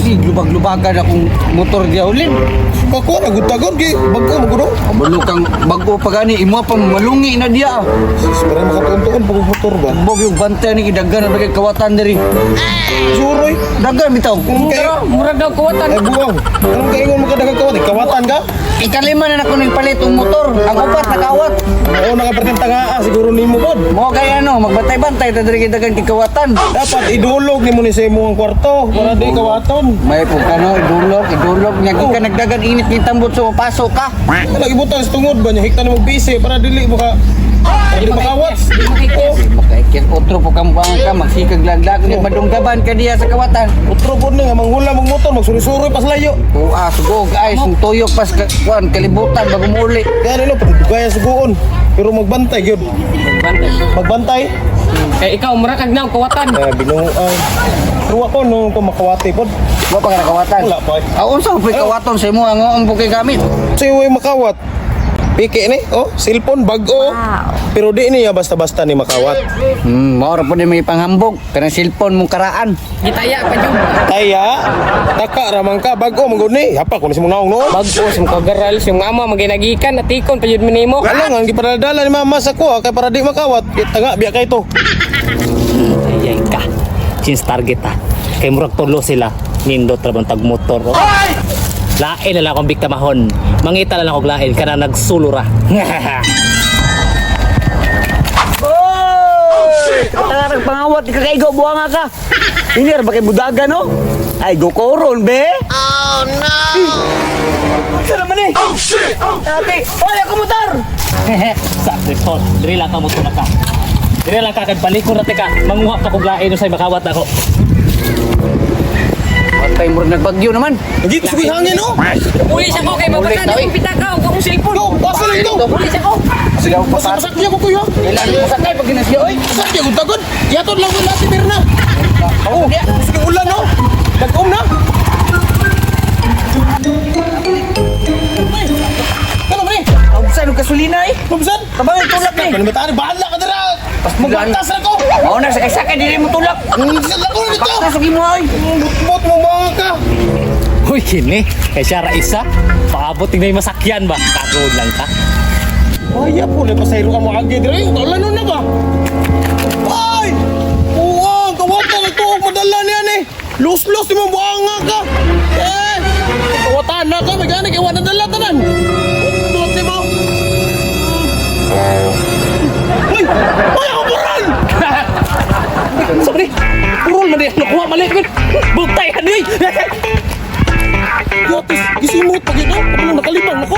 Sige, lubag-lubagan akong motor diya ulin. Ako nagutagod kay bago magudo. Kabalo kang bago pa gani, imo pa malungi na diya. Para makatuntuon pag motor ba. Bog yung bantay ni kidagan na bagay kawatan diri. Suroy. Dagan bitaw. Murag daw kuwatan. Ay buwang. Anong kaingon mo kadagag kawat? Kawatan ka? Ikalima na ako ng palit ang motor. Ang upat nakawat. Oo, nakaperting tangaa siguro nimo pod. Mo kay ano, magbantay-bantay ta diri kidagan kikawatan. Dapat idulog nimo ni sa imong kwarto para di kawaton. May po kano idulog nya ka nagdagan init ni tambot so pasok ka. Wala ibutang sa tungod ba nya hikta nimo bisi para dili mo ka dili makawat. Kaya otro po kang buang ka magsikag laglag ni madunggaban ka diya sa kawatan. Utro pod ni nga manghula mong motor magsuri-suri pas layo. Tuwa sugog guys, tuyok pas kuan kalibutan bago muuli. Kaya nilo pagdugaya suguon. Pero magbantay gyud. Magbantay. Eh ikaw murag kag naw kuwatan. Binuang. Ruwa ko nung kumakawati pod. Wa pa ka nakawatan. Wala pa. Unsa pa kawaton sa imo ang kay gamit? Siya makawat. Piki ni, oh, cellphone, bag-o. Pero di niya basta-basta ni makawat. Mao ra po di may panghambog kanang cellphone mong karaan. Gitaya pa jud. Kaya, taka ramang ka, bag-o, manggod ni. Hapa ko na si mong naong noon. Bago sa kagaral yung ama maginagikan atikon pa jud minimo. Alang, ang gipadala ni mama sa ko, kay para di makawat. Tanga, biya kay to. Ayay ka. Since target ha. Kay murag tulo sila. Nindot ra bang tagmotor. Oh. Lain na lang akong biktamahon. Mangita na lang akong lain ka na nagsulura. Oy! Katarang pangawat ka kay go buanga ka. Ini ra ba kay budaga no? Ay go koron be. Oh no. Sala man eh. Oh shit. Ate, oy ako motor. Sakto po. Diri lang ka mo na ka. Diri lang ka kag balikon rate ka. Manguha pa kog lain usay makawat ako. Patay mo nagbagyo naman. Hindi ko sugi hangin, no? Pulis ako kay mabasa Ulit, yung pitaka o kung cellphone. Yo, basa lang ito. Pulis ako. Sigaw pa sa. Masak niya ko kuya. Kailan mo sakay pag ginasyo oy. Masak niya ko tagod. Yatod lang ko natin, Mirna. Oo, sige ulan, no? Nag-om na. Kano ba ni? Ang saan ang kasulina eh. Mabsan? Tabang yung tulak eh. Kano ba tayo? Bahala ka dira. Magbantas na ko. Mao na sakay-sakay dili mo tulak. Saan lang ko na dito? Bakta sugi mo oy. Bot mo mga ka. Uy, kini. Kay siya ra isa. Paabot tingnan yung masakyan ba? Kagod lang ka. Ay, po, napasayro ka mo agi dira. Kaulan nun na ba? Ay! Uwang, kawatan na to. Madala niya ni. Lus-lus, di mo buanga ka. Eh! Kawatan na ka. May gani, kaya wala dala tanan. Utut ni mo. Uy! Ay, ako bural! Sabi, purol man din. Nakuha mali. Bugtay ka ni. Yatis, gisimot pag ito. Kapag nakalimang ako.